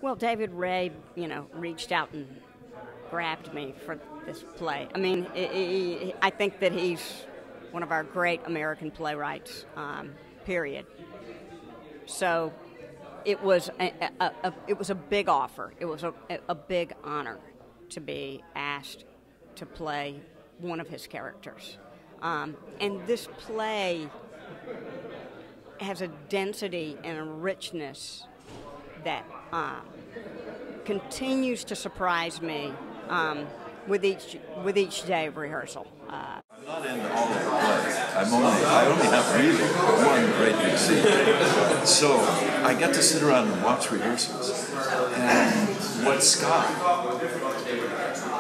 Well, David Rabe, reached out and grabbed me for this play. I mean, I think that he's one of our great American playwrights, period. So it was a big offer. It was a big honor to be asked to play one of his characters. And this play has a density and a richness that continues to surprise me with each day of rehearsal. I'm not in all of the plays. I only have really one great big scene. So I get to sit around and watch rehearsals. And what Scott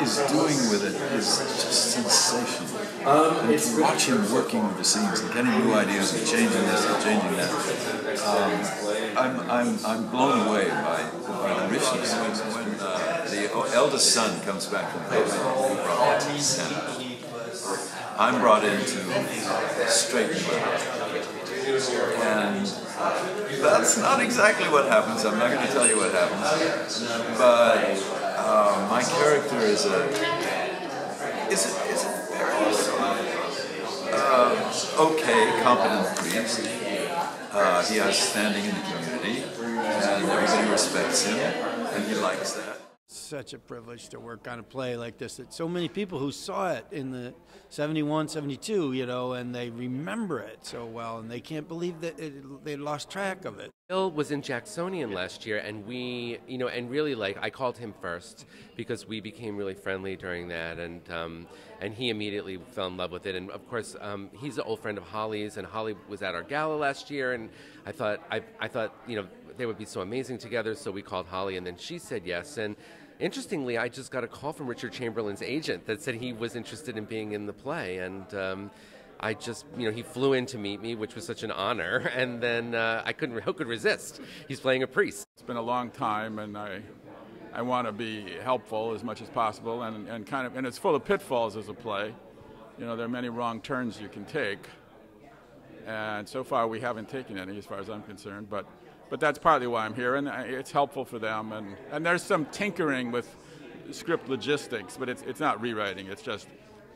is doing with it is just sensational. And to watch him working with the scenes and getting new ideas and changing this and changing that, I'm blown away by the richness of it. When the eldest son comes back from Pullman, brought into the Senate, I'm brought in to straighten him out. And that's not exactly what happens. I'm not going to tell you what happens. But my character is a very okay, competent priest. He has standing in the community, and everybody respects him, and he likes that. Such a privilege to work on a play like this. That so many people who saw it in the 71, 72, and they remember it so well, and they can't believe that they lost track of it. Bill was in Jacksonian last year, and we, and really, I called him first because we became really friendly during that, and he immediately fell in love with it. And of course, he's an old friend of Holly's, and Holly was at our gala last year, and I thought, they would be so amazing together, so we called Holly, and then she said yes. And interestingly, I just got a call from Richard Chamberlain's agent that said he was interested in being in the play, and I just, he flew in to meet me, which was such an honor, and then who could resist? He's playing a priest. It's been a long time, and I want to be helpful as much as possible, and it's full of pitfalls as a play. There are many wrong turns you can take, and so far we haven't taken any as far as I'm concerned, but that's partly why I'm here, and it's helpful for them, and there's some tinkering with script logistics, but it's not rewriting, it's just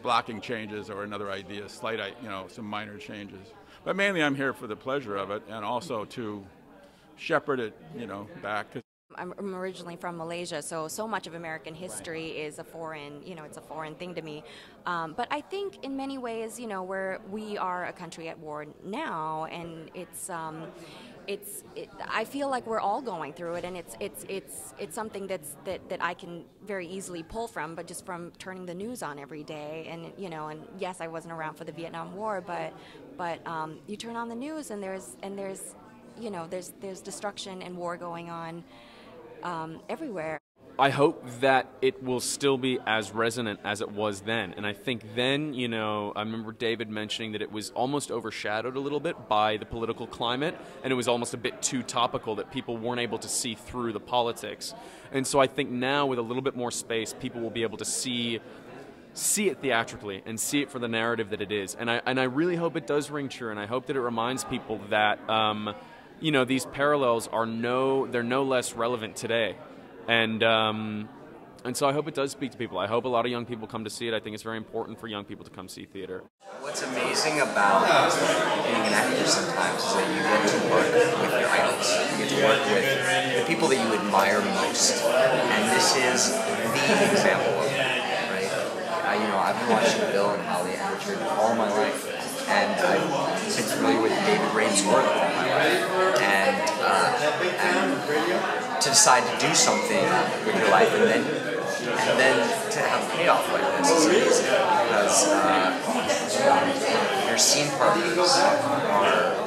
blocking changes or another idea, slight, some minor changes. But mainly I'm here for the pleasure of it, and also to shepherd it, back. I'm originally from Malaysia, so much of American history is a foreign, it's a foreign thing to me. But I think in many ways, we are a country at war now, and I feel like we're all going through it, and it's something that I can very easily pull from, but just from turning the news on every day, and and yes, I wasn't around for the Vietnam War, but you turn on the news and there's destruction and war going on everywhere. I hope that it will still be as resonant as it was then. And I think then, I remember David mentioning that it was almost overshadowed a little bit by the political climate, and it was almost a bit too topical that people weren't able to see through the politics. And so I think now with a little bit more space, people will be able to see it theatrically and see it for the narrative that it is. And I really hope it does ring true, and I hope that it reminds people that, these parallels are no less relevant today. And so I hope it does speak to people. I hope a lot of young people come to see it. I think it's very important for young people to come see theater. What's amazing about being an actor sometimes is that you get to work with your idols. You get to work with the people that you admire most. And this is the example of that, right? I've been watching Bill and Holly and Richard all my life. And I've been familiar with David Rabe's work all my life. And to decide to do something with your life and then to have a payoff like this is amazing, because your scene partners are